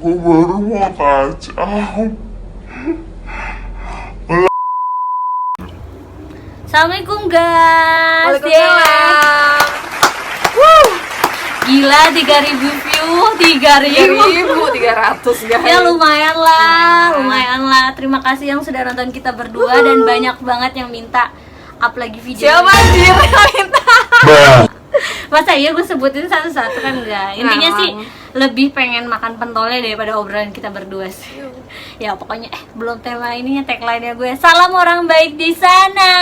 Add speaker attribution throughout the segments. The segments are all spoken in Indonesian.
Speaker 1: Gue baru mau kacau.
Speaker 2: Assalamualaikum guys.
Speaker 3: Waalaikumsalam.
Speaker 2: Gila 3.000 view,
Speaker 3: 3.300 guys.
Speaker 2: Ya lumayan lah. Terima kasih yang sudah nonton kita berdua dan banyak banget yang minta up lagi video.
Speaker 3: Siapa anjir yang minta?
Speaker 2: Masa iya gue sebutin satu-satu kan enggak. Intinya
Speaker 3: Nah,
Speaker 2: sih lebih pengen makan pentolnya daripada obrolan kita berdua sih. Ya pokoknya belum tema ininya, tagline-nya gue. Salam orang baik di sana.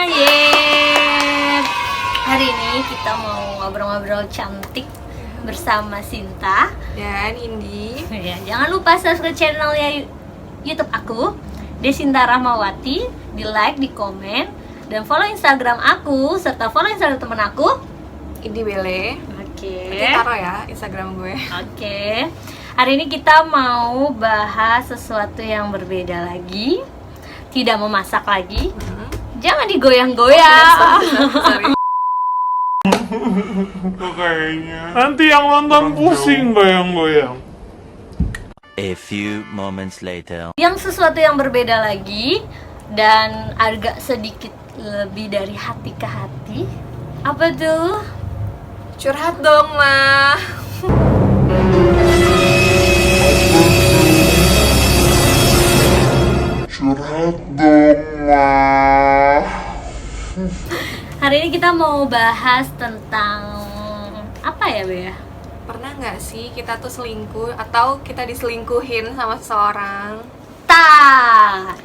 Speaker 2: Yeay. Hari ini kita mau ngobrol-ngobrol cantik bersama Sinta
Speaker 3: Dan Indi.
Speaker 2: ya, jangan lupa subscribe channelnya YouTube aku, Desinta Rahmawati, di like, di komen, dan follow Instagram aku serta follow Instagram temen aku.
Speaker 3: Indi Bele.
Speaker 2: Oke.
Speaker 3: Nanti taruh ya Instagram gue.
Speaker 2: Oke. Hari ini kita mau bahas sesuatu yang berbeda lagi. Tidak memasak lagi. Jangan digoyang-goyang.
Speaker 3: Sorry.
Speaker 1: Kayaknya nanti yang nonton pusing goyang-goyang.
Speaker 4: A few moments later.
Speaker 2: Yang sesuatu yang berbeda lagi dan agak sedikit lebih dari hati ke hati. Apa tuh?
Speaker 3: Curhat dong, Ma.
Speaker 1: Curhat dong, Ma.
Speaker 2: Hari ini kita mau bahas tentang apa ya, Be?
Speaker 3: Pernah nggak sih kita tuh selingkuh atau kita diselingkuhin sama seseorang?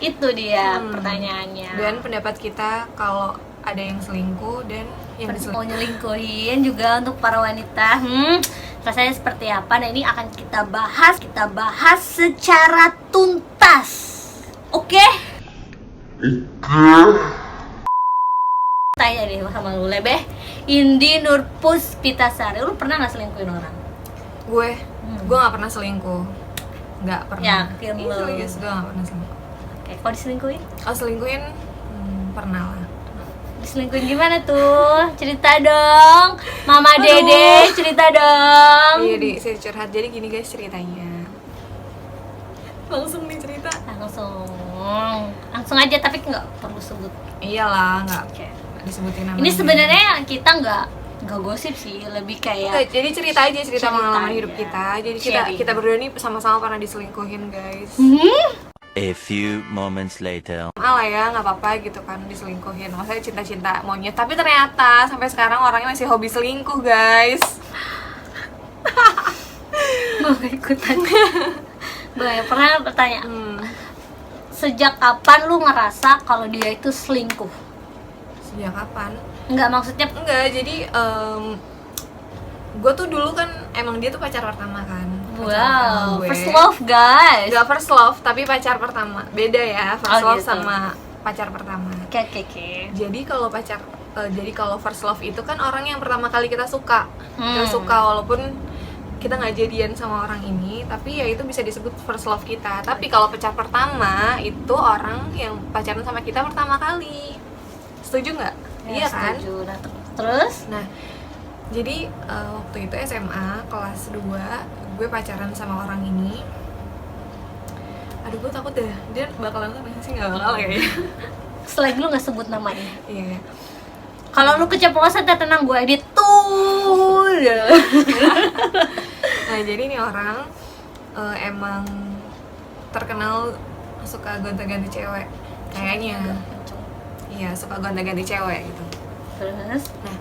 Speaker 2: Itu dia pertanyaannya.
Speaker 3: Dan pendapat kita kalau ada yang selingkuh dan yang
Speaker 2: mau
Speaker 3: diselingkuh.
Speaker 2: nyelingkuhin juga untuk para wanita. Rasanya seperti apa? Nah, ini akan kita bahas secara tuntas. Oke? Tanya deh sama lu, Lebeh. Indi Nur Puspitasari, lu pernah nggak selingkuhin orang?
Speaker 3: Gue nggak pernah selingkuh. Nggak pernah.
Speaker 2: Yakin
Speaker 3: Iya,
Speaker 2: lu?
Speaker 3: serius, gue nggak pernah selingkuh.
Speaker 2: Oke, kalau diselingkuhin?
Speaker 3: Oh, selingkuhin? Pernah lah.
Speaker 2: Diselingkuhin gimana tuh? Cerita dong. Mama Dede, cerita dong.
Speaker 3: Iya, saya curhat. Jadi gini guys ceritanya. Langsung nih cerita.
Speaker 2: Langsung aja, tapi nggak perlu sebut.
Speaker 3: Iyalah, nggak
Speaker 2: Oke.
Speaker 3: disebutin namanya.
Speaker 2: Ini sebenarnya kita nggak gosip sih, lebih kayak
Speaker 3: Nggak, jadi cerita aja, cerita pengalaman
Speaker 2: aja.
Speaker 3: hidup kita. Jadi
Speaker 2: Sharing.
Speaker 3: kita berdua nih sama-sama pernah diselingkuhin guys.
Speaker 4: A few moments later.
Speaker 3: Malah ya, nggak apa-apa gitu kan diselingkuhin. Maksudnya cinta-cinta monyet. Tapi ternyata sampai sekarang orangnya masih hobi selingkuh guys.
Speaker 2: Gue ikutan. Gue pernah bertanya, sejak kapan lu ngerasa kalau dia itu selingkuh?
Speaker 3: Sejak kapan?
Speaker 2: Enggak, maksudnya
Speaker 3: Enggak, jadi gue tuh dulu kan emang dia tuh pacar pertama kan. Pacar pertama
Speaker 2: wow,
Speaker 3: gue.
Speaker 2: first love guys.
Speaker 3: Enggak first love, tapi pacar pertama. Beda ya, first
Speaker 2: Oh,
Speaker 3: love
Speaker 2: gitu.
Speaker 3: sama pacar pertama.
Speaker 2: Oke.
Speaker 3: Jadi kalau first love itu kan orang yang pertama kali kita suka. Kita suka walaupun kita nggak jadian sama orang ini, tapi ya itu bisa disebut first love kita. Tapi kalau pacar pertama itu orang yang pacaran sama kita pertama kali. Setuju nggak? Iya kan?
Speaker 2: Setuju. Nah, terus
Speaker 3: Nah, jadi waktu itu SMA kelas 2 gue pacaran sama orang ini. Aduh, gue takut deh dia bakalan sih, nggak bakal kayaknya.
Speaker 2: selagi lu nggak sebut namanya.
Speaker 3: Iya.
Speaker 2: Kalau lu keceplosan, tenang, gue edit tuh.
Speaker 3: Nah, jadi nih orang emang terkenal suka gonta-ganti cewek kayaknya. Iya, suka gonta-ganti cewek gitu.
Speaker 2: Terus
Speaker 3: Nah,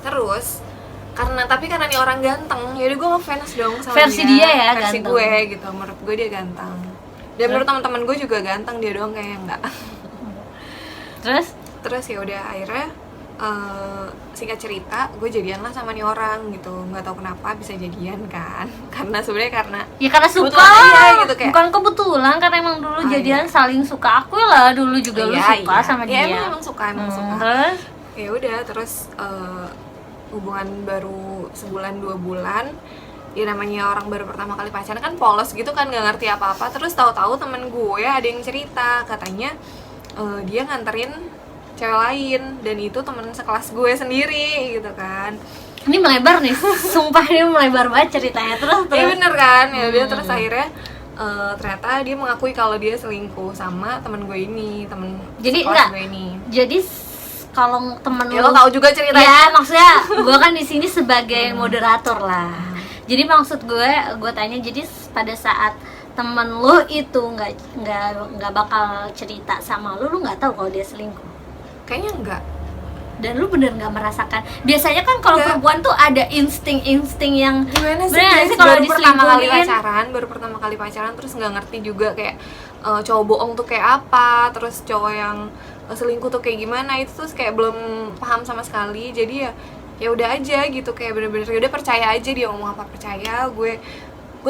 Speaker 3: terus karena nih orang ganteng, jadi gue ngefans dong sama
Speaker 2: Versi dia ya,
Speaker 3: versi
Speaker 2: ganteng.
Speaker 3: gue gitu. Menurut gue dia ganteng. Dan menurut teman-teman gue juga ganteng, dia doang kayaknya enggak. Terus ya udah akhirnya singkat cerita gue jadian lah sama nih orang gitu. Nggak tahu kenapa bisa jadian kan. Karena sebenarnya karena
Speaker 2: ya karena suka
Speaker 3: kebetulan aja gitu, kayak
Speaker 2: bukan kebetulan, karena emang dulu jadian saling suka. Aku lah dulu juga lu suka sama
Speaker 3: ya,
Speaker 2: dia.
Speaker 3: emang suka.
Speaker 2: Terus
Speaker 3: Ya udah, terus hubungan baru sebulan 2 bulan. Ya namanya orang baru pertama kali pacaran kan polos gitu kan, nggak ngerti apa-apa. Terus tahu-tahu temen gue ada yang cerita katanya dia nganterin cewek lain dan itu temen sekelas gue sendiri gitu kan.
Speaker 2: Ini melebar nih, sumpah ini melebar banget ceritanya. Terus
Speaker 3: Iya bener kan, ya dia terus akhirnya ternyata dia mengakui kalau dia selingkuh sama temen gue ini, temen
Speaker 2: Jadi
Speaker 3: sekelas
Speaker 2: enggak.
Speaker 3: gue ini.
Speaker 2: Jadi kalau temen
Speaker 3: Ya lo tahu juga ceritanya.
Speaker 2: ya maksudnya gue kan di sini sebagai moderator lah. Jadi maksud gue tanya, jadi pada saat temen lo itu nggak bakal cerita sama lu nggak tahu kalau dia selingkuh,
Speaker 3: Kayaknya enggak.
Speaker 2: dan lu bener nggak merasakan? Biasanya kan kalau
Speaker 3: Nggak.
Speaker 2: perempuan tuh ada insting yang
Speaker 3: Gimana sih,
Speaker 2: bener nggak
Speaker 3: guys?
Speaker 2: sih kalau
Speaker 3: baru pertama kali
Speaker 2: diselingkuhin?
Speaker 3: pacaran, terus nggak ngerti juga kayak cowok bohong tuh kayak apa, terus cowok yang selingkuh tuh kayak gimana, itu tuh kayak belum paham sama sekali. Jadi ya udah aja gitu, kayak bener-bener ya udah percaya aja dia ngomong apa, percaya. Gue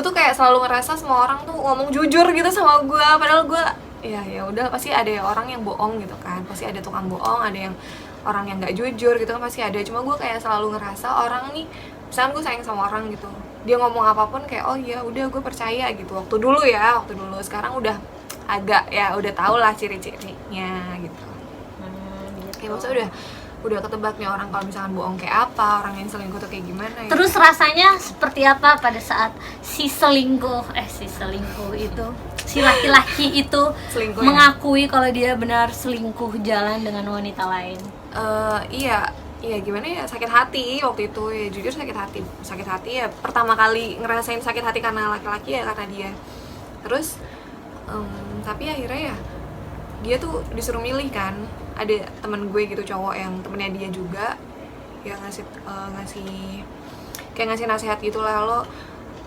Speaker 3: tuh kayak selalu ngerasa semua orang tuh ngomong jujur gitu sama gue, padahal gue ya udah pasti ada orang yang bohong gitu kan, pasti ada tukang bohong, ada yang orang yang nggak jujur gitu kan, pasti ada. Cuma gue kayak selalu ngerasa orang nih, misalnya gue sayang sama orang gitu, dia ngomong apapun kayak oh ya udah gue percaya gitu. Waktu dulu, sekarang udah agak ya udah tau lah ciri-cirinya gitu. Kayak maksudnya udah ketebak nih orang kalau misalkan bohong kayak apa, orang yang selingkuh tuh kayak gimana ya.
Speaker 2: Terus rasanya seperti apa pada saat si laki-laki itu
Speaker 3: Selingkuh ya?
Speaker 2: mengakui kalau dia benar selingkuh jalan dengan wanita lain?
Speaker 3: Iya gimana ya, sakit hati waktu itu ya, jujur sakit hati ya, pertama kali ngerasain sakit hati karena laki-laki ya, karena dia. Terus tapi akhirnya ya dia tuh disuruh milih kan, ada temen gue gitu cowok yang temennya dia juga ya, ngasih nasihat gitu lah, lo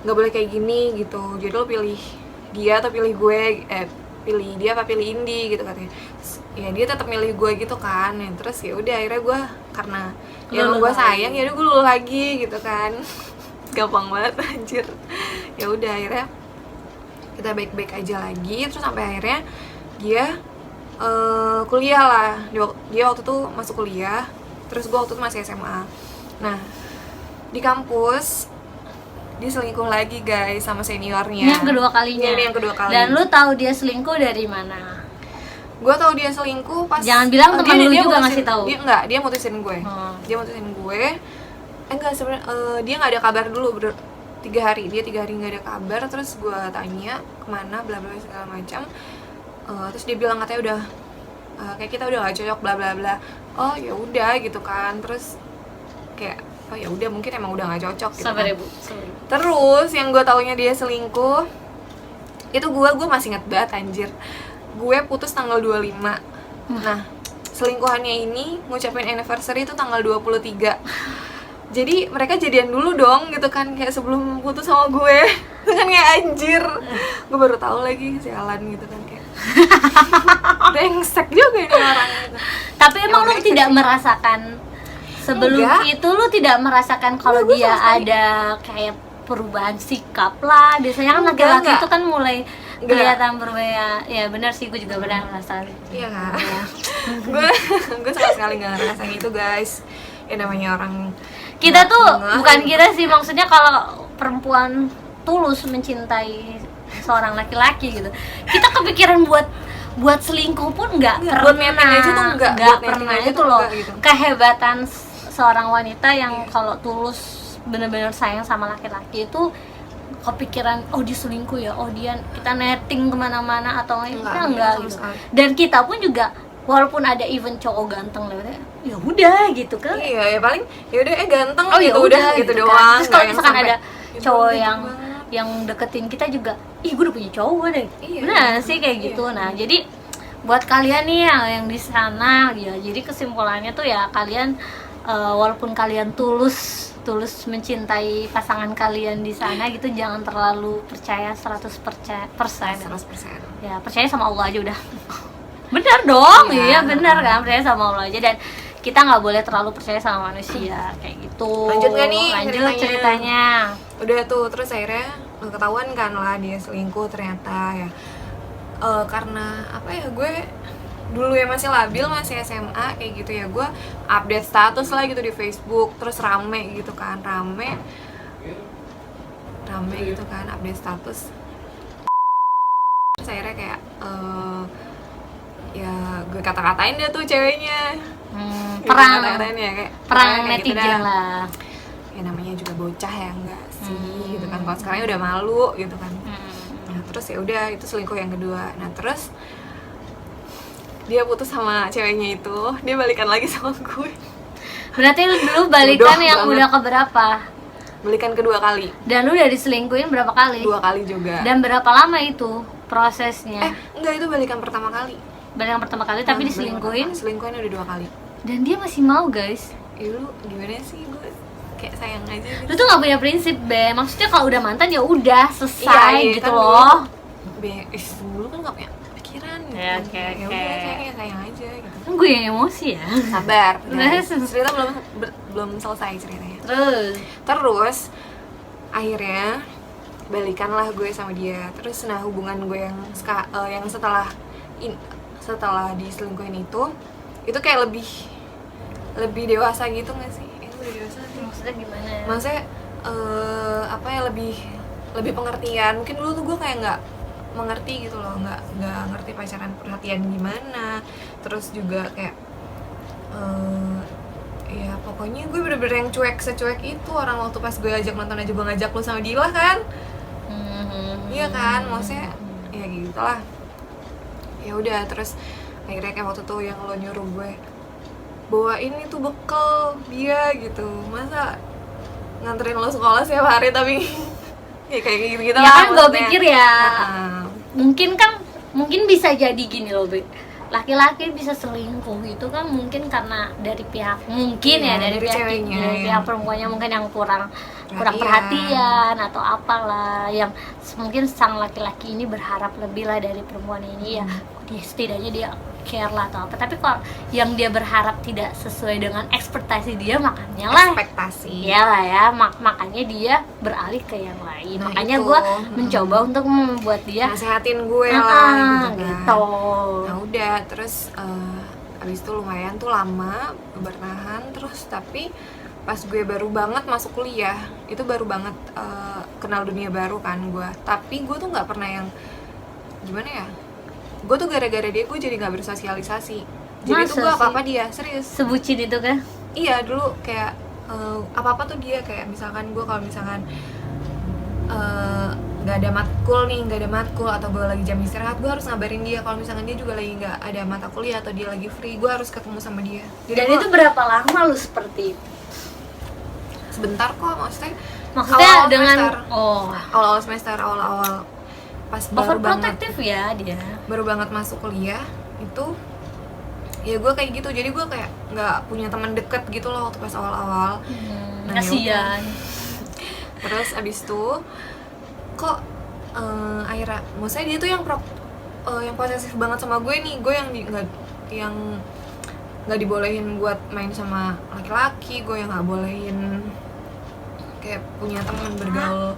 Speaker 3: nggak boleh kayak gini gitu, jadi lo pilih dia atau pilih gue, pilih dia apa pilih Indi gitu katanya. Ya dia tetap milih gue gitu kan, ya, terus ya udah akhirnya gue karena ya emang gue sayang, ya udah gue luluh lagi gitu kan. Gampang banget anjir. Ya udah akhirnya kita baik-baik aja lagi, terus sampai akhirnya dia kuliah lah. Dia waktu itu masuk kuliah, terus gue waktu itu masih SMA. Nah di kampus dia selingkuh lagi guys sama seniornya.
Speaker 2: Ini yang kedua kalinya.
Speaker 3: Ini yang kedua kali.
Speaker 2: Dan lu tahu dia selingkuh dari mana?
Speaker 3: Gue tahu dia selingkuh pas.
Speaker 2: Jangan bilang teman lu juga ngasih tahu.
Speaker 3: Dia mutusin gue. Dia mutusin gue. Enggak sebenarnya dia nggak ada kabar dulu 3 hari. Dia 3 hari nggak ada kabar. Terus gue tanya kemana, bla bla segala macam. Terus dia bilang katanya udah kayak kita udah gak cocok, bla bla bla. Oh ya udah gitu kan. Terus kayak oh ya udah mungkin emang udah gak cocok gitu.
Speaker 2: Sabar
Speaker 3: kan.
Speaker 2: ya Bu.
Speaker 3: Terus yang gue taunya dia selingkuh itu gue masih inget banget anjir. Gue putus tanggal 25. Nah, selingkuhannya ini ngucapin anniversary itu tanggal 23. Jadi mereka jadian dulu dong gitu kan, kayak sebelum putus sama gue. Kan kayak anjir. Gue baru tahu lagi sialan gitu kan, kayak brengsek juga ini orang gitu.
Speaker 2: Tapi emang lu
Speaker 3: brengsek
Speaker 2: tidak
Speaker 3: sih.
Speaker 2: merasakan sebelum
Speaker 3: Enggak.
Speaker 2: itu lu tidak merasakan kalau
Speaker 3: Enggak, gue
Speaker 2: dia
Speaker 3: sama sekali.
Speaker 2: ada kayak perubahan sikap lah. Biasanya kan
Speaker 3: Enggak,
Speaker 2: laki-laki
Speaker 3: enggak.
Speaker 2: itu kan mulai
Speaker 3: Enggak.
Speaker 2: kelihatan berbeda. Ya benar sih, gue juga benar ngerasain.
Speaker 3: Iya kan? gue sama sekali nggak ngerasain itu guys. Ya namanya orang
Speaker 2: Kita tuh
Speaker 3: Enggak.
Speaker 2: bukan kita sih, maksudnya kalau perempuan tulus mencintai seorang laki-laki gitu, kita kepikiran buat selingkuh pun nggak
Speaker 3: Enggak,
Speaker 2: pernah.
Speaker 3: buat netting aja tuh enggak. Buat netting
Speaker 2: pernah.
Speaker 3: aja
Speaker 2: Itu
Speaker 3: tuh
Speaker 2: loh
Speaker 3: enggak gitu.
Speaker 2: kehebatan seorang wanita yang
Speaker 3: Iya.
Speaker 2: kalau tulus benar-benar sayang sama laki-laki itu kepikiran oh dia selingkuh ya, oh dia kita netting kemana-mana atau
Speaker 3: Enggak,
Speaker 2: enggak
Speaker 3: sama
Speaker 2: gitu.
Speaker 3: sekali.
Speaker 2: Dan kita pun juga walaupun ada event cowok ganteng lewatnya, ya udah gitu kan.
Speaker 3: Iya, ya paling ya udah ganteng
Speaker 2: Oh ya
Speaker 3: gitu,
Speaker 2: udah
Speaker 3: gitu
Speaker 2: kan.
Speaker 3: doang.
Speaker 2: Terus kalau
Speaker 3: nggak yang
Speaker 2: misalkan
Speaker 3: sampai,
Speaker 2: ada
Speaker 3: "Ya
Speaker 2: cowok
Speaker 3: ampun,
Speaker 2: yang
Speaker 3: gitu banget."
Speaker 2: deketin kita juga, ih gue udah punya cowok deh.
Speaker 3: Iya.
Speaker 2: Nah sih kayak
Speaker 3: Iya.
Speaker 2: gitu. Nah jadi buat kalian nih yang di sana ya, jadi kesimpulannya tuh ya kalian walaupun kalian tulus mencintai pasangan kalian di sana gitu, jangan terlalu percaya 100%.
Speaker 3: 100%.
Speaker 2: Ya percaya sama Allah aja udah. Benar dong,
Speaker 3: Iya.
Speaker 2: iya benar kan, percaya sama Allah aja. Dan kita nggak boleh terlalu percaya sama manusia kayak gitu.
Speaker 3: Lanjut nggak nih
Speaker 2: Lanjut ceritanya.
Speaker 3: Udah tuh, terus akhirnya ketahuan kan lah dia selingkuh ternyata ya. Karena apa ya, gue dulu ya masih labil, masih SMA kayak gitu ya, gue update status lah gitu di Facebook, terus rame gitu kan, rame gitu kan, update status. Terus akhirnya kayak ya gue kata-katain dia tuh ceweknya.
Speaker 2: Perang
Speaker 3: Kata-katain ya, kayak
Speaker 2: perang
Speaker 3: kayak gitu
Speaker 2: netizen
Speaker 3: dah.
Speaker 2: lah.
Speaker 3: namanya juga bocah ya enggak sih gitu kan, kalau sekarang udah malu gitu kan. Nah terus ya udah itu selingkuh yang kedua. Nah terus dia putus sama ceweknya itu, dia balikan lagi sama gue.
Speaker 2: Berarti lu dulu balikan
Speaker 3: Bodoh
Speaker 2: yang
Speaker 3: banget.
Speaker 2: udah keberapa?
Speaker 3: Balikan kedua kali.
Speaker 2: Dan lu udah diselingkuhin berapa kali?
Speaker 3: 2 kali juga.
Speaker 2: Dan berapa lama itu prosesnya?
Speaker 3: Enggak, itu balikan pertama kali.
Speaker 2: Balikan pertama kali tapi diselingkuhin
Speaker 3: Selingkuhin udah 2 kali.
Speaker 2: dan dia masih mau, guys.
Speaker 3: Lu gimana sih, gue kayak sayang aja
Speaker 2: Lu
Speaker 3: gitu.
Speaker 2: tuh gak punya prinsip, Be. Maksudnya kalau udah mantan ya udah selesai
Speaker 3: Iya,
Speaker 2: gitu
Speaker 3: kan
Speaker 2: loh.
Speaker 3: Dulu kan gak punya pikiran gitu.
Speaker 2: Ya, oke,
Speaker 3: Ya
Speaker 2: oke.
Speaker 3: udah sayang aja gitu.
Speaker 2: Kan gue yang emosi ya.
Speaker 3: Sabar, guys.
Speaker 2: Terus?
Speaker 3: Cerita belum selesai ceritanya.
Speaker 2: Terus
Speaker 3: Akhirnya balikanlah gue sama dia. Terus nah hubungan gue yang setelah diselingkuhin itu kayak lebih dewasa gitu nggak sih? Lebih dewasa nggak sih?
Speaker 2: maksudnya gimana ya?
Speaker 3: Maksudnya apa ya, lebih pengertian. Mungkin dulu tuh gue kayak nggak mengerti gitu loh, nggak ngerti pacaran perhatian gimana. Terus juga kayak ya pokoknya gue bener-bener yang secuek itu. Orang waktu pas gue ajak nonton aja gue ngajak lo sama Dila kan. Iya kan, maksudnya ya gitu lah. Ya udah, terus akhirnya kayak waktu tuh yang lo nyuruh gue bawain itu bekal dia gitu, masa nganterin lo sekolah setiap hari tapi ya kayak gitu-gitu
Speaker 2: Ya
Speaker 3: lah
Speaker 2: kan gue
Speaker 3: maksudnya.
Speaker 2: pikir ya
Speaker 3: Nah,
Speaker 2: mungkin bisa jadi gini loh, Be. Laki-laki bisa selingkuh itu kan mungkin karena dari pihak
Speaker 3: Iya,
Speaker 2: dari
Speaker 3: dari
Speaker 2: pihak
Speaker 3: ceweknya,
Speaker 2: dari
Speaker 3: ya.
Speaker 2: pihak perempuannya mungkin yang kurang
Speaker 3: Perhatian.
Speaker 2: perhatian atau apalah, yang mungkin sang laki-laki ini berharap lebih lah dari perempuan ini ya. Dia setidaknya dia care lah atau apa. Tapi kalau yang dia berharap tidak sesuai dengan ekspektasi dia, makanya lah
Speaker 3: ekspektasi.
Speaker 2: iyalah ya, makanya dia beralih ke yang lain.
Speaker 3: Nah,
Speaker 2: Makanya
Speaker 3: itu.
Speaker 2: gue mencoba untuk membuat dia
Speaker 3: Nasehatin gue lah gitu kan.
Speaker 2: gitu.
Speaker 3: Nah udah, terus abis itu lumayan tuh lama bertahan. Terus tapi pas gue baru banget masuk kuliah, itu baru banget kenal dunia baru kan gue. Tapi gue tuh nggak pernah yang gimana ya, gue tuh gara-gara dia gue jadi nggak bersosialisasi. Jadi
Speaker 2: Masa
Speaker 3: tuh gue
Speaker 2: sih?
Speaker 3: apa-apa dia, serius.
Speaker 2: Sebucin itu kan?
Speaker 3: Iya, dulu kayak apa-apa tuh dia. Kayak misalkan gue kalau misalkan nggak ada matkul atau gue lagi jam istirahat, gue harus ngabarin dia. Kalau misalkan dia juga lagi nggak ada mata kuliah atau dia lagi free, gue harus ketemu sama dia.
Speaker 2: Dan
Speaker 3: gua
Speaker 2: itu berapa lama lu seperti itu?
Speaker 3: sebentar kok, maksudnya
Speaker 2: Maksudnya
Speaker 3: awal-awal
Speaker 2: dengan
Speaker 3: semester.
Speaker 2: awal
Speaker 3: semester awal pas baru banget
Speaker 2: overprotective ya dia.
Speaker 3: masuk kuliah itu, ya gue kayak gitu. Jadi gue kayak nggak punya teman deket gitu loh waktu pas awal-awal. Nah,
Speaker 2: Kasian.
Speaker 3: Terus abis itu kok akhirnya, maksudnya dia tuh yang posesif banget sama gue nih. Gue yang nggak dibolehin buat main sama laki-laki, gue yang nggak bolehin kayak punya teman bergaul.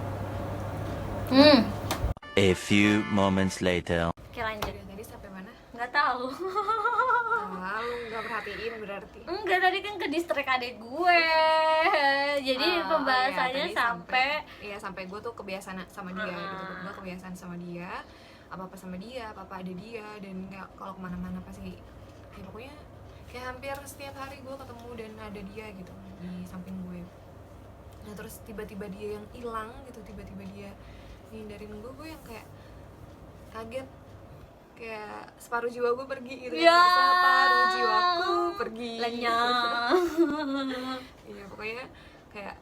Speaker 4: A few moments later.
Speaker 2: Oke, lanjut.
Speaker 3: Tadi sampai mana?
Speaker 2: Nggak tahu.
Speaker 3: Lu nggak perhatiin berarti.
Speaker 2: Enggak, tadi kan ke distrik adek gue. Jadi pembahasannya
Speaker 3: sampai gue tuh kebiasaan sama dia gitu. Gue kebiasaan sama dia, apa sama dia, apa ada dia. Dan kayak kalau kemana-mana pasti ya pokoknya kayak hampir setiap hari gue ketemu dan ada dia gitu di samping gue. Nah terus tiba-tiba dia yang hilang gitu, tiba-tiba dia ngindarin gue yang kayak kaget, kayak separuh jiwa gue pergi gitu.
Speaker 2: Ya.
Speaker 3: Separuh jiwaku pergi.
Speaker 2: Lenyap.
Speaker 3: Iya pokoknya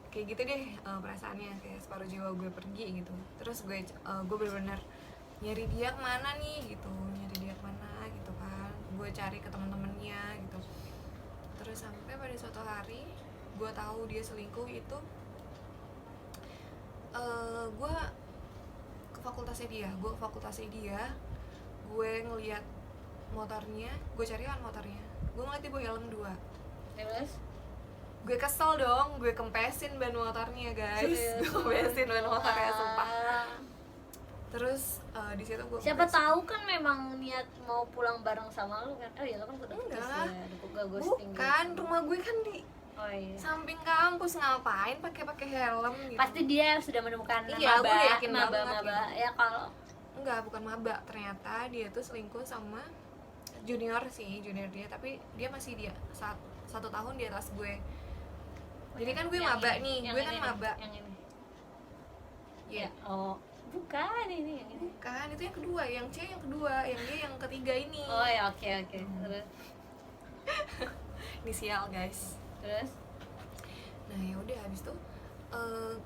Speaker 3: kayak gitu deh perasaannya, kayak separuh jiwa gue pergi gitu. Terus gue benar-benar nyari dia kemana nih gitu, kan. Gue cari ke teman-temannya gitu. Terus sampai pada suatu hari gue tahu dia selingkuh itu, gue ke fakultasnya dia, gue ngeliat motornya, gue cari kan motornya, gue ngeliat dia bawa helm 2.
Speaker 2: Terus
Speaker 3: Gue kesel dong, gue kempesin ban motornya guys.
Speaker 2: Serius?
Speaker 3: Gue kempesin ban motornya sumpah. Terus di situ gue
Speaker 2: Siapa tahu kan memang niat mau pulang bareng sama lu kan? Oh iya, lu kan udah putus
Speaker 3: Enggak.
Speaker 2: ya, udah ghosting
Speaker 3: bukan,
Speaker 2: gitu.
Speaker 3: rumah gue kan di
Speaker 2: Oh iya.
Speaker 3: samping kampus, ngapain pakai helm gitu.
Speaker 2: Pasti dia sudah menemukan
Speaker 3: Iya, gue udah yakin
Speaker 2: maba.
Speaker 3: banget gitu.
Speaker 2: Ya kalau
Speaker 3: Enggak, bukan maba. Ternyata dia tuh selingkuh sama junior dia, tapi dia masih 1 tahun di atas gue. Jadi kan gue
Speaker 2: Yang
Speaker 3: maba
Speaker 2: ini,
Speaker 3: nih,
Speaker 2: yang
Speaker 3: gue
Speaker 2: ini
Speaker 3: kan
Speaker 2: nih,
Speaker 3: maba.
Speaker 2: yang ini.
Speaker 3: Iya.
Speaker 2: Oh, bukan ini yang ini.
Speaker 3: Bukan, itu yang kedua, yang C yang kedua, yang dia yang ketiga ini.
Speaker 2: Oh ya, oke. Terus
Speaker 3: Inisial guys.
Speaker 2: terus
Speaker 3: Nah ya udah habis itu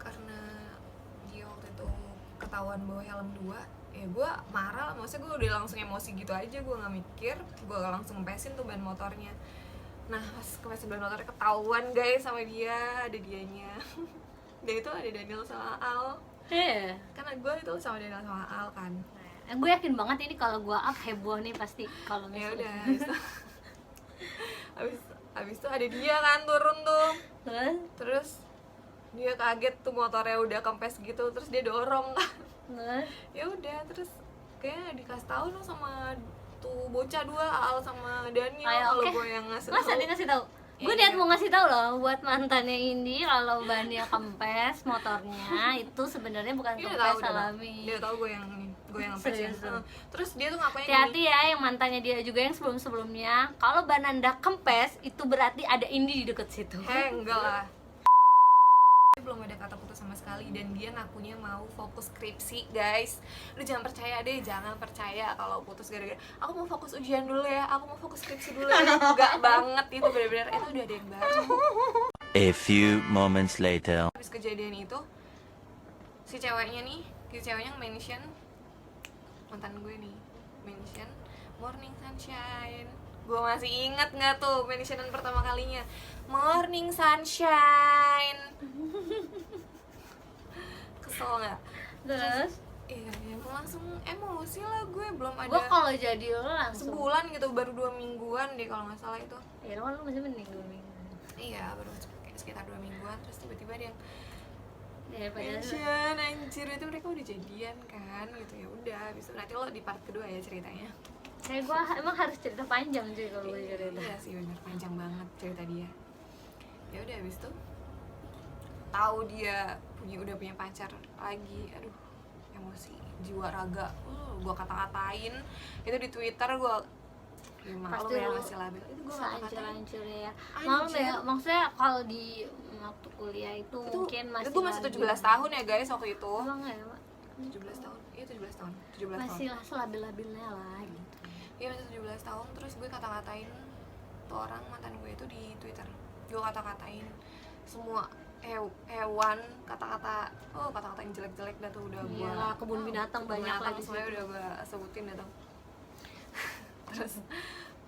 Speaker 3: karena dia waktu itu ketahuan bawa helm 2, ya gue marah, maksudnya gue udah langsung emosi gitu aja, gue nggak mikir, gue langsung kempesin tuh ban motornya. Nah pas kempesin ban motornya ketahuan guys sama dia, ada dianya. Dan itu ada Daniel sama Al, karena gue itu sama Daniel sama Al kan.
Speaker 2: gue yakin banget ini kalau gue up heboh nih pasti kalau
Speaker 3: Ya
Speaker 2: misalnya.
Speaker 3: udah habis itu ada dia kan turun tuh, terus dia kaget tuh motornya udah kempes gitu, terus dia dorong kan. Ya udah terus kayak dikasih tahu dong sama tuh bocah dua, Al sama Daniel, kalau
Speaker 2: oke.
Speaker 3: gue yang ngasih
Speaker 2: Masa
Speaker 3: tahu.
Speaker 2: dia ngasih tahu? Gue
Speaker 3: Iya.
Speaker 2: niat mau ngasih tahu loh buat mantannya ini kalau bannya kempes motornya itu sebenarnya bukan
Speaker 3: Dia udah
Speaker 2: kempes
Speaker 3: tahu,
Speaker 2: alami.
Speaker 3: dia tahu gue yang ngepesin.
Speaker 2: Serius?
Speaker 3: Terus dia tuh ngapain
Speaker 2: Hati-hati ya yang mantannya dia juga yang sebelum-sebelumnya. Kalau ban Anda kempes itu berarti ada Indi di deket situ.
Speaker 3: enggak lah. Belum ada kata putus sama sekali, dan dia ngakunya mau fokus skripsi guys. Lu jangan percaya deh, jangan percaya kalau putus gara-gara aku mau fokus ujian dulu ya, aku mau fokus skripsi dulu ya. Enggak banget, itu benar-benar itu udah ada yang baru.
Speaker 4: A few moments later.
Speaker 3: Habis kejadian itu si ceweknya mention mantan gue nih, mention Morning Sunshine. Gue masih ingat nggak tuh mentionan pertama kalinya, Morning Sunshine. Kesel nggak?
Speaker 2: Terus
Speaker 3: Iya, ya langsung emosi lah gue. Belum ada
Speaker 2: gue kalau jadi lo langsung.
Speaker 3: sebulan gitu, baru 2 mingguan deh kalau nggak salah itu.
Speaker 2: Ya lo masih mending 2 minggu.
Speaker 3: Iya, baru sekitar 2 mingguan. Terus tiba-tiba dia yang
Speaker 2: Daripada
Speaker 3: mention, anjir, itu mereka udah jadian kan gitu. Ya udah, habis itu nanti lo di part kedua ya ceritanya.
Speaker 2: kayak gue emang harus cerita panjang cuy kalau gue cerita.
Speaker 3: Iya sih, bener, panjang banget cerita dia. Ya udah, habis itu tahu dia udah punya pacar lagi, aduh emosi jiwa raga. Gue kata-katain itu di Twitter, gue ya maklum ya masih label itu, gue kata-katain
Speaker 2: Hancur ya.
Speaker 3: Anjir.
Speaker 2: Maklum ya, maksudnya kalau di waktu kuliah itu
Speaker 3: itu,
Speaker 2: mungkin masih
Speaker 3: itu gue masih 17 tahun ya guys waktu itu.
Speaker 2: Emang ya, Mak?
Speaker 3: 17 tahun, iya 17 tahun, 17
Speaker 2: masih
Speaker 3: tahun.
Speaker 2: lah selabil-labilnya lah gitu.
Speaker 3: Iya masih 17 tahun, terus gue kata-katain tuh orang mantan gue itu di Twitter. Gue kata-katain semua hewan, kata-kata yang jelek-jelek dah tuh udah gue.
Speaker 2: Iyalah, kebun binatang banyak lah di
Speaker 3: semuanya
Speaker 2: situ.
Speaker 3: udah gue sebutin dah tuh. Terus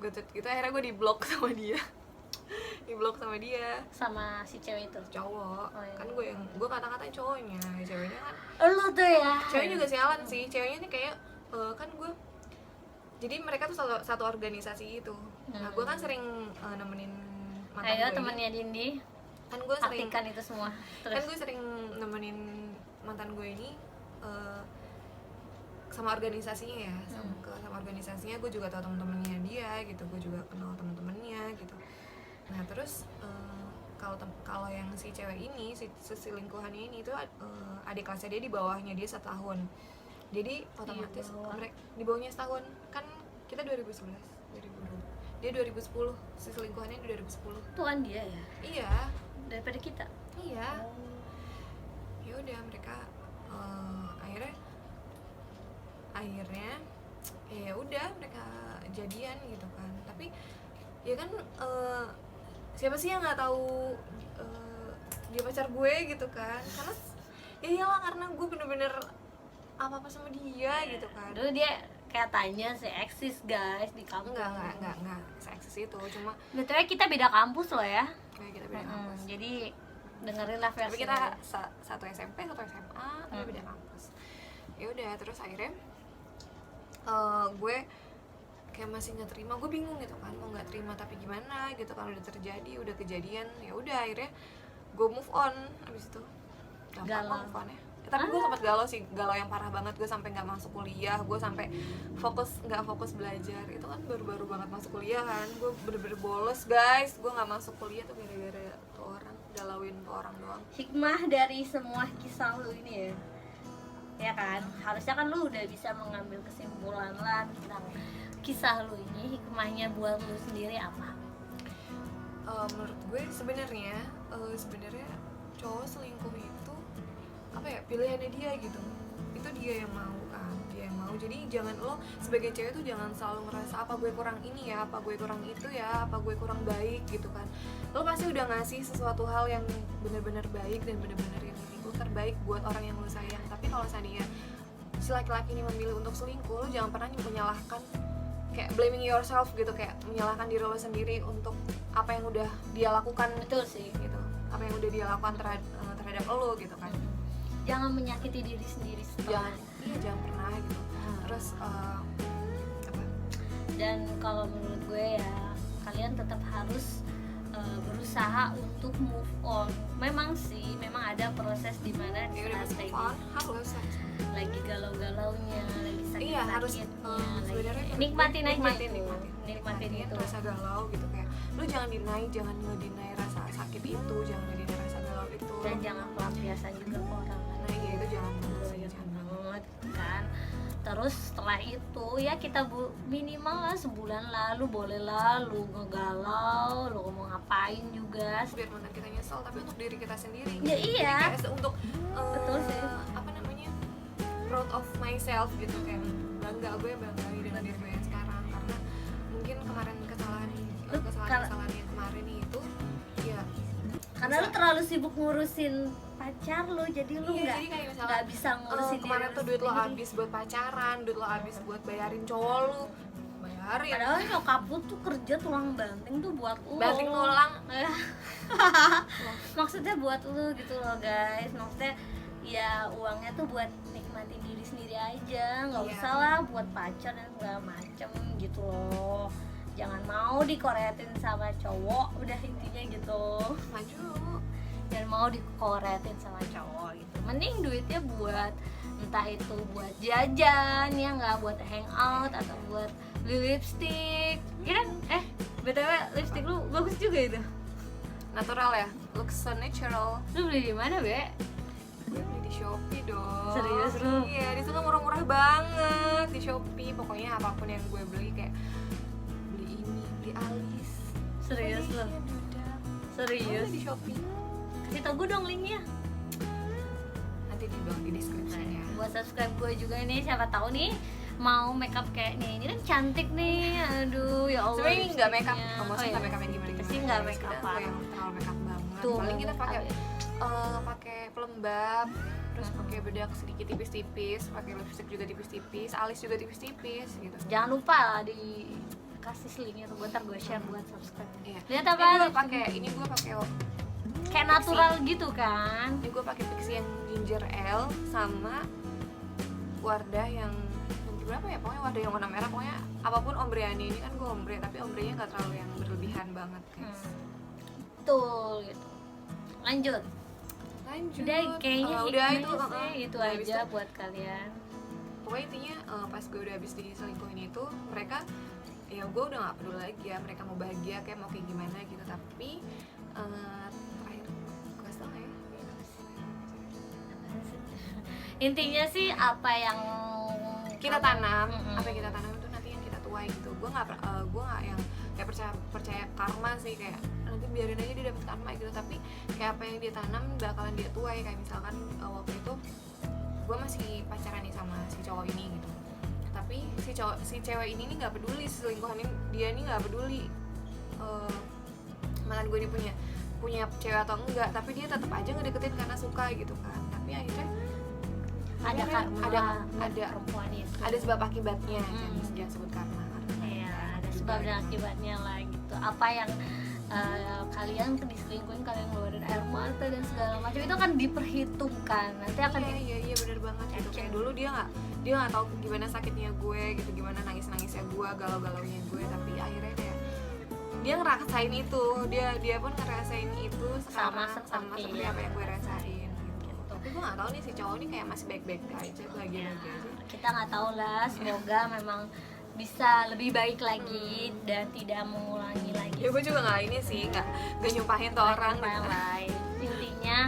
Speaker 3: gue tweet gitu, akhirnya gue diblok sama dia. Diblok sama dia,
Speaker 2: Sama si cewek itu.
Speaker 3: cowok.
Speaker 2: Oh, iya.
Speaker 3: Kan gue kata-katain cowoknya, ceweknya kan
Speaker 2: Lu tuh ya.
Speaker 3: ceweknya juga sialan sih. Ceweknya nih kayak kan gue, jadi mereka tuh satu organisasi itu. Nah gue kan sering nemenin mantan
Speaker 2: Ayo
Speaker 3: gue
Speaker 2: temennya Dindi,
Speaker 3: kan gue sering
Speaker 2: artikan itu semua.
Speaker 3: kan
Speaker 2: Terus
Speaker 3: gue sering nemenin mantan gue ini sama organisasinya ya, sama organisasinya. Gue juga tahu temen-temennya dia gitu, gue juga kenal temen-temennya gitu. Nah terus kalau yang si cewek ini, si selingkuhannya ini tuh adik kelasnya dia di bawahnya dia 1 tahun. Jadi otomatis mereka di bawahnya setahun. Kan kita 2011, 2020. Dia 2010, si selingkuhannya di 2010.
Speaker 2: tuh kan dia ya.
Speaker 3: Iya,
Speaker 2: Daripada kita.
Speaker 3: iya. Ya udah mereka akhirnya ya udah mereka jadian gitu kan. Tapi ya kan siapa sih yang nggak tahu dia pacar gue gitu kan? Karena ya iyalah, karena gue bener-bener apa sama dia gitu kan.
Speaker 2: Dulu dia kayak tanya sih eksis guys di kampus.
Speaker 3: Enggak se-eksis itu, cuma
Speaker 2: Betulnya kita beda kampus loh ya.
Speaker 3: kayak kita beda kampus.
Speaker 2: Jadi dengerin lah versi.
Speaker 3: Tapi kita satu SMP, satu SMA, tapi beda kampus. Ya udah, terus akhirnya gue kayak masih nggak terima, gue bingung gitu kan, mau nggak terima tapi gimana gitu kan, udah terjadi, udah kejadian. Ya udah akhirnya gue move on abis itu. Gampang
Speaker 2: Galau.
Speaker 3: move on ya. Tapi gue sempat galau sih, galau yang parah banget. Gue sampai nggak masuk kuliah, gue sampai nggak fokus belajar. Itu kan baru-baru banget masuk kuliah kan, gue bener-bener bolos guys. Gue nggak masuk kuliah tuh gara-gara tuh orang, galauin tuh orang doang.
Speaker 2: Hikmah dari semua kisah lu ini ya kan, harusnya kan lu udah bisa mengambil kesimpulan lah tentang kisah lu ini. Hikmahnya buat lu sendiri apa?
Speaker 3: Menurut gue sebenarnya sebenarnya cowok selingkuh itu apa ya, pilihannya dia gitu, itu dia yang mau kan, dia yang mau. Jadi jangan lo sebagai cewek tuh jangan selalu ngerasa apa gue kurang ini ya, apa gue kurang itu ya, apa gue kurang baik gitu kan. Lo pasti udah ngasih sesuatu hal yang benar-benar baik dan benar-benar yang itu terbaik buat orang yang lo sayang. Tapi kalau seandainya si laki-laki ini memilih untuk selingkuh, lo jangan pernah menyalahkan, kayak blaming yourself gitu, kayak menyalahkan diri lo sendiri untuk apa yang udah dia lakukan.
Speaker 2: Betul sih.
Speaker 3: Gitu, apa yang udah dia lakukan terhadap lo gitu kan.
Speaker 2: Jangan menyakiti diri sendiri
Speaker 3: Jangan, iya jangan pernah gitu. Terus apa?
Speaker 2: Dan kalau menurut gue ya, kalian tetap harus berusaha untuk move on. Memang sih, memang ada proses di mana di
Speaker 3: Ya udah
Speaker 2: saat
Speaker 3: move on, harus.
Speaker 2: lagi galau-galaunya, lagi
Speaker 3: Iya harus
Speaker 2: sakit-sakitnya,
Speaker 3: sebenarnya
Speaker 2: nikmatin aja
Speaker 3: nikmatin
Speaker 2: itu. Nikmatin itu.
Speaker 3: rasa galau gitu, kayak lu jangan ngedinai rasa sakit itu, jangan ngedinai rasa galau itu,
Speaker 2: Dan jangan pelampiasan juga ke orang lain.
Speaker 3: nah iya itu jangan
Speaker 2: Banget kan. Terus setelah itu ya kita minimal lah sebulan lalu boleh lalu ngegalau, lo mau ngapain juga.
Speaker 3: biar mantan kita nyesel, tapi untuk diri kita sendiri.
Speaker 2: Ya iya.
Speaker 3: Jadi kayak untuk
Speaker 2: Betul sih.
Speaker 3: apa namanya, proud of myself gitu, kayak gue bangga dengan diri gue yang sekarang, karena mungkin kemarin kesalahan yang kemarin itu ya
Speaker 2: Karena lu terlalu sibuk ngurusin pacar lu, jadi lu
Speaker 3: iya, jadi kayak misalnya
Speaker 2: nggak bisa ngurusin
Speaker 3: kemarin
Speaker 2: diri
Speaker 3: tuh
Speaker 2: lu
Speaker 3: duit lo
Speaker 2: sendiri.
Speaker 3: habis buat pacaran, duit lo habis buat bayarin cowok lu, bayarin
Speaker 2: Padahal nyokap lu tuh kerja tulang banting tuh buat lu.
Speaker 3: banting tulang.
Speaker 2: Maksudnya buat lu gitu loh guys. Maksudnya ya uangnya tuh buat nikmatin diri sendiri aja, nggak
Speaker 3: Iya.
Speaker 2: usah lah buat pacar dan segala macem gitu loh. Jangan mau dikoretin sama cowok, udah intinya gitu.
Speaker 3: Maju.
Speaker 2: Dan mau dikoretin sama cowok gitu. Mending duitnya buat entah itu buat jajan ya, nggak buat hangout atau buat beli lipstick ya kan. BTW lipstick lu bagus juga itu.
Speaker 3: Natural ya, looks so natural.
Speaker 2: Lu beli di mana, Be?
Speaker 3: Gue beli di Shopee dong.
Speaker 2: Serius lu?
Speaker 3: Iya, di situ murah-murah banget di Shopee. Pokoknya apapun yang gue beli, kayak beli ini, beli alis.
Speaker 2: Serius lu?
Speaker 3: Iya, bedak.
Speaker 2: Serius?
Speaker 3: Beli di Shopee.
Speaker 2: Kasih tau gue dong linknya.
Speaker 3: Nanti di bawah di description ya.
Speaker 2: Buat subscribe gue juga nih, siapa tahu nih mau makeup kayak nih. Ini kan cantik nih. Aduh, ya Allah.
Speaker 3: Sebenarnya nggak makeup,
Speaker 2: lipstiknya.
Speaker 3: maksudnya
Speaker 2: iya.
Speaker 3: nggak makeup yang gimana?
Speaker 2: Kita sih nggak make up-an.
Speaker 3: yang terlalu makeup banget.
Speaker 2: Tuh,
Speaker 3: Paling kita pakai
Speaker 2: makeup.
Speaker 3: pakai pelembab, terus pakai bedak sedikit tipis-tipis, pakai lipstick juga tipis-tipis, alis juga tipis-tipis gitu.
Speaker 2: Jangan lupa lah dikasih linknya tuh, ntar gue share buat subscribe.
Speaker 3: Iya.
Speaker 2: Lihat
Speaker 3: Ini
Speaker 2: apa?
Speaker 3: gue pakai
Speaker 2: Kayak natural gitu kan.
Speaker 3: ini gue pakai Pixi yang ginger ale sama Wardah yang berapa ya, pokoknya Wardah yang warna merah. Pokoknya apapun ombreannya, ini kan gue ombre tapi ombrenya nggak terlalu yang berlebihan banget guys.
Speaker 2: Betul gitu. Lanjut.
Speaker 3: Lanjut.
Speaker 2: Udah kayaknya
Speaker 3: udah
Speaker 2: hikmahnya
Speaker 3: itu
Speaker 2: sih itu
Speaker 3: udah habis
Speaker 2: aja
Speaker 3: itu.
Speaker 2: buat kalian.
Speaker 3: Pokoknya intinya pas gue udah habis diselingkuhin itu, mereka ya gue udah gak peduli lagi ya mereka mau bahagia kayak mau kayak gimana gitu. Tapi terakhir gue kasih tau ya,
Speaker 2: Intinya sih apa yang
Speaker 3: kita tanam,
Speaker 2: Mm-mm.
Speaker 3: apa yang kita tanam itu nanti yang kita tuai gitu. Gue nggak yang kayak percaya karma sih, kayak nanti biarin aja dia dapet karma gitu. Tapi kayak apa yang dia tanam bakalan dia tuai. Kayak misalkan waktu itu gue masih pacaran nih sama si cowok ini gitu, tapi si cewek ini nih nggak peduli, selingkuhan dia nih nggak peduli mantan gue ini punya cewek atau enggak, tapi dia tetap aja ngedeketin karena suka gitu kan. Tapi akhirnya
Speaker 2: ada karma
Speaker 3: ada
Speaker 2: perempuan itu.
Speaker 3: ada sebab akibatnya, jangan sebut karma.
Speaker 2: Iya, ada sebab dan akibatnya lah gitu. Apa yang kalian diselingkuhin, kalian ngeluarin air mata dan segala macam itu akan diperhitungkan. Nanti akan
Speaker 3: Iya bener banget gitu. Kayak dulu dia nggak tahu gimana sakitnya gue gitu, gimana nangisnya gue, galau-galaunya gue. Tapi akhirnya kayak dia ngerasain itu, dia pun ngerasain itu sekarang sama seperti apa yang gue rasain gitu. Tapi gue nggak tahu nih si cowok ini kayak masih baik-baik aja, bahagia aja.
Speaker 2: kita nggak tahu lah, semoga memang bisa lebih baik lagi dan tidak mengulangi lagi.
Speaker 3: Ya gue juga nggak ini sih, nggak nyumpahin tuh orang
Speaker 2: yang
Speaker 3: gitu.
Speaker 2: lain. Intinya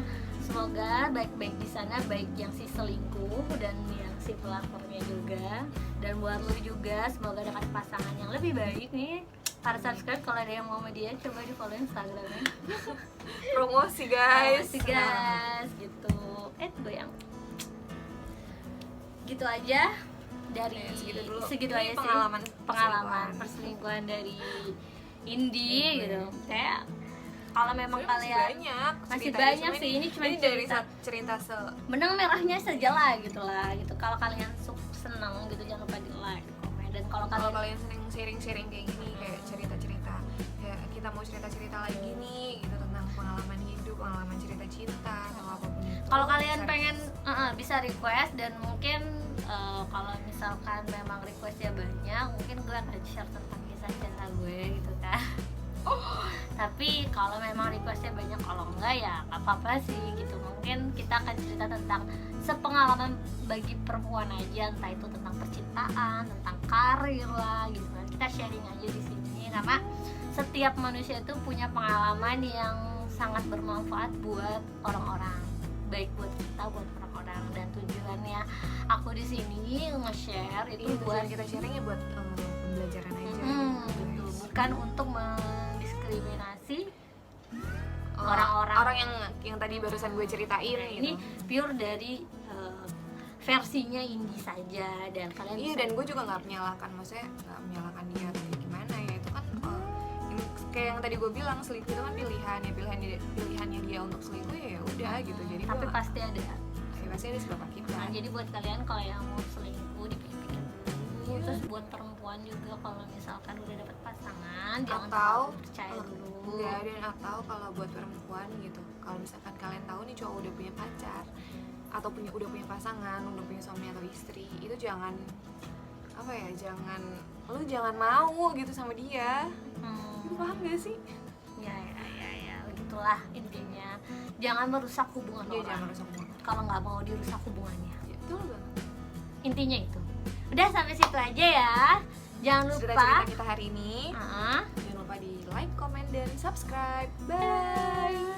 Speaker 2: semoga baik-baik di sana, baik yang si selingkuh dan yang si pelapornya juga. Dan buat lu juga semoga dapat pasangan yang lebih baik nih. para subscribe kalau ada yang mau sama dia coba di follow Instagramnya.
Speaker 3: Promosi guys.
Speaker 2: Gitu. Goyang. Gitu aja dari
Speaker 3: Ya, segitu dulu.
Speaker 2: segitu
Speaker 3: Ini
Speaker 2: aja sih pengalaman perselingkuhan dari Indi gitu. Kayak kalau memang kalian masih banyak sih, ini cuma
Speaker 3: dari
Speaker 2: cerita
Speaker 3: cerita
Speaker 2: benang merahnya saja lah gitu. Kalau kalian seneng gitu jangan lupa di like, komen, dan kalau kalian
Speaker 3: seneng sharing kayak gini, kayak cerita-cerita ya kita mau cerita-cerita lagi gini gitu tentang pengalaman hidup, pengalaman cerita cinta atau apapun itu.
Speaker 2: kalau kalian pengen bisa request, dan mungkin kalau misalkan memang requestnya banyak, mungkin gue akan share tentang kisah cinta gue gitu kan. Tapi kalau memang requestnya banyak, kalau enggak ya nggak apa-apa sih gitu. Mungkin kita akan cerita tentang sepengalaman bagi perempuan aja, entah itu tentang percintaan, tentang karir lah gitu kan. Kita sharing aja di sini karena setiap manusia itu punya pengalaman yang sangat bermanfaat buat orang-orang, baik buat kita, buat orang-orang. Dan tujuannya aku di sini nge-share itu buat
Speaker 3: kita sharingnya buat pembelajaran aja.
Speaker 2: Betul. Bukan untuk mendiskriminasi
Speaker 3: orang yang tadi barusan gue ceritain
Speaker 2: Nah,
Speaker 3: gitu.
Speaker 2: ini pure dari versinya Indi saja, dan kalian
Speaker 3: Iya,
Speaker 2: bisa
Speaker 3: dan gue juga nggak menyalahkan, maksudnya nggak menyalahkan dia atau gimana ya, itu kan kayak yang tadi gue bilang, selingkuh itu kan pilihannya dia untuk selingkuh ya udah gitu. Jadi
Speaker 2: tapi
Speaker 3: gua,
Speaker 2: pasti ada.
Speaker 3: pasti ada sebab akibat.
Speaker 2: Nah, jadi buat kalian kalau yang mau selingkuh dipikir dulu. Terus buat perempuan juga kalau misalkan udah dapet pasangan jangan terlalu percaya dulu.
Speaker 3: Enggak, dan atau kalau buat perempuan gitu, kalau misalkan kalian tahu nih cowok udah punya pacar atau udah punya pasangan, udah punya suami atau istri, itu jangan jangan mau gitu sama dia. Lu paham gak sih?
Speaker 2: Ya, begitulah intinya. Jangan merusak hubungan
Speaker 3: Dia
Speaker 2: orang.
Speaker 3: jangan merusak hubungan.
Speaker 2: Kalau nggak mau dirusak hubungannya.
Speaker 3: Betul banget.
Speaker 2: Intinya itu. Udah sampai situ aja ya. Jangan lupa.
Speaker 3: Cerita kita hari ini.
Speaker 2: Ah.
Speaker 3: Jangan lupa di like, comment, dan subscribe. Bye.